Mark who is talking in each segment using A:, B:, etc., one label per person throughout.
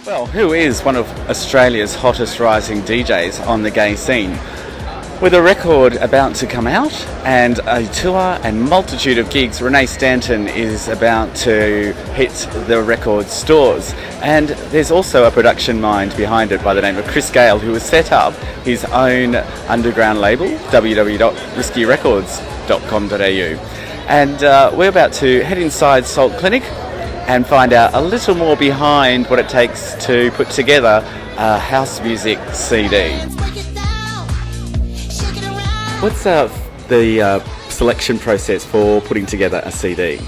A: Well, who is one of Australia's hottest rising DJs on the gay scene? With a record about to come out and a tour and multitude of gigs, Renae Stanton is about to hit the record stores. And there's also a production mind behind it by the name of Chris Gale, who has set up his own underground label, www.whiskeyrecords.com.au. And we're about to head inside Salt Clinic and find out a little more behind what it takes to put together a house music CD. What's the selection process for putting together a CD?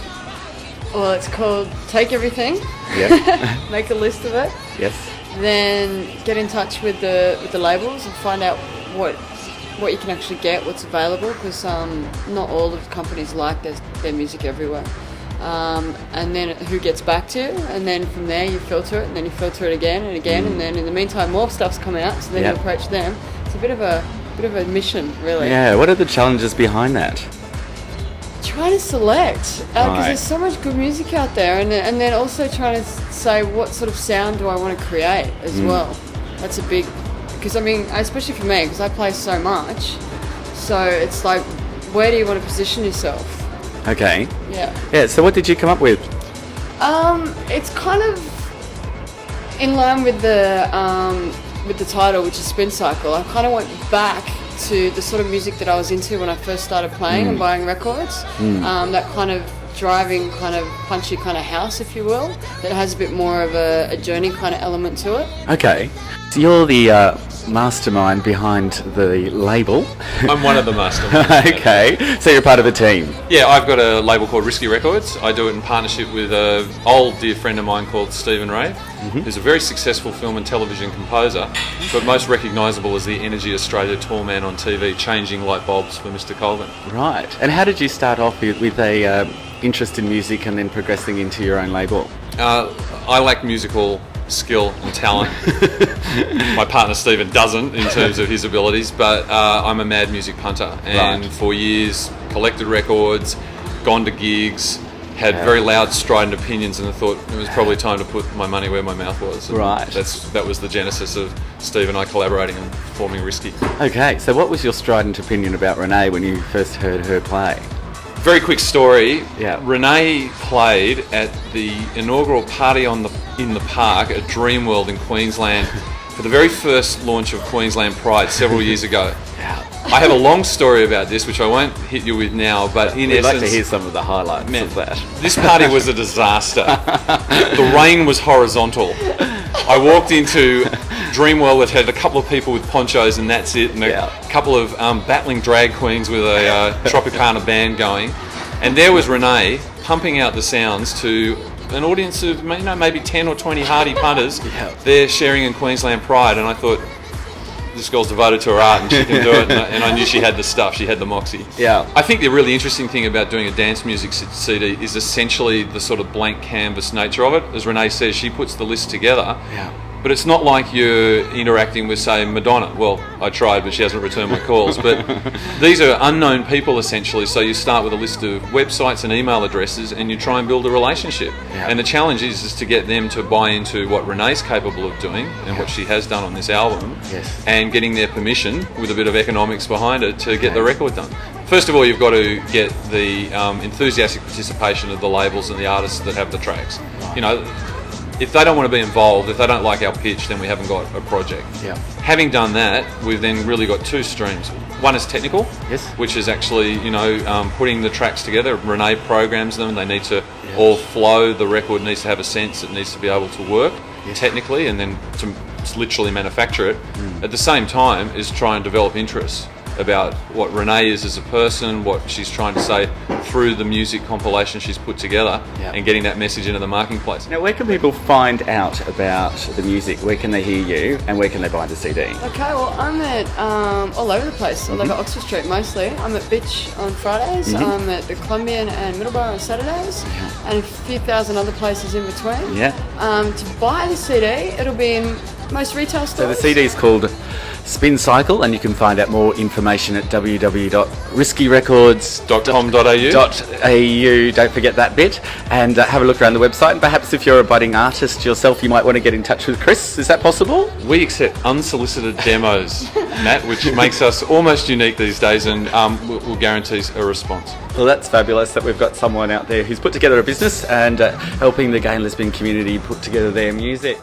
B: Well, it's called Take Everything.
A: Yeah.
B: Make a list of it.
A: Yes.
B: Then get in touch with the labels and find out what you can actually get, what's available, because not all of the companies like their music everywhere. And then who gets back to you, and then from there you filter it, and then you filter it again and again, and then in the meantime more stuff's coming out, so then you approach them. It's a bit of a mission, really.
A: Yeah, what are the challenges behind that?
B: Trying to select, because there's so much good music out there, and then also trying to say what sort of sound do I want to create as well. That's a big, because I mean, especially for me, because I play so much, so it's like, where do you want to position yourself?
A: Okay.
B: Yeah.
A: Yeah, so what did you come up with?
B: It's kind of in line with the title, which is Spin Cycle. I kind of went back to the sort of music that I was into when I first started playing and buying records. That kind of driving, kind of punchy kind of house, if you will, that has a bit more of a journey kind of element to it.
A: Okay. So you're the mastermind behind the label.
C: I'm one of the masterminds.
A: Okay, so you're part of a team.
C: Yeah, I've got a label called Risky Records. I do it in partnership with an old dear friend of mine called Stephen Ray, who's a very successful film and television composer, but most recognisable as the Energy Australia tour man on TV, changing light bulbs for Mr. Colvin.
A: Right. And how did you start off with a interest in music and then progressing into your own label?
C: I lack musical skill and talent. My partner Stephen doesn't in terms of his abilities, but I'm a mad music punter, and for years collected records, gone to gigs, had very loud strident opinions, and I thought it was probably time to put my money where my mouth was. And that was the genesis of Steve and I collaborating and forming Risky.
A: Okay, so what was your strident opinion about Renae when you first heard her play?
C: Very quick story.
A: Yeah.
C: Renae played at the inaugural party in the park at Dreamworld in Queensland for the very first launch of Queensland Pride several years ago.
A: Yeah.
C: I have a long story about this, which I won't hit you with now, but in essence...
A: We'd like to hear some of the highlights of that.
C: This party was a disaster. The rain was horizontal. I walked into Dreamworld that had a couple of people with ponchos and that's it, and a couple of battling drag queens with a Tropicana band going, and there was Renae pumping out the sounds to an audience of maybe 10 or 20 hardy punters there sharing in Queensland Pride, and I thought, this girl's devoted to her art and she can do it, and I knew she had the stuff, she had the moxie.
A: Yeah.
C: I think the really interesting thing about doing a dance music CD is essentially the sort of blank canvas nature of it. As Renae says, she puts the list together.
A: Yeah.
C: But it's not like you're interacting with, say, Madonna. Well, I tried, but she hasn't returned my calls. But these are unknown people, essentially. So you start with a list of websites and email addresses, and you try and build a relationship.
A: Yeah.
C: And the challenge is to get them to buy into what Renae's capable of doing and what she has done on this album, and getting their permission, with a bit of economics behind it, to get the record done. First of all, you've got to get the enthusiastic participation of the labels and the artists that have the tracks. You know, if they don't want to be involved, if they don't like our pitch, then we haven't got a project.
A: Yeah.
C: Having done that, we've then really got two streams. One is technical, which is actually, putting the tracks together. Renae programs them. They need to all flow. The record needs to have a sense. It needs to be able to work technically, and then to literally manufacture it. At the same time, is try and develop interest about what Renae is as a person, what she's trying to say through the music compilation she's put together, and getting that message into the marketplace.
A: Now, where can people find out about the music? Where can they hear you, and where can they buy the CD?
B: Okay, well, I'm at all over the place. All over Oxford Street mostly. I'm at Bitch on Fridays. I'm at the Columbian and Middleborough on Saturdays, and a few thousand other places in between. To buy the CD, it'll be in most retail stores.
A: So the CD is called Spin Cycle, and you can find out more information at www.riskyrecords.au. Don't forget that bit, and have a look around the website. And perhaps if you're a budding artist yourself, you might want to get in touch with Chris. Is that possible?
C: We accept unsolicited demos, Matt, which makes us almost unique these days, and will guarantee a response.
A: Well, that's fabulous that we've got someone out there who's put together a business and helping the gay and lesbian community put together their music.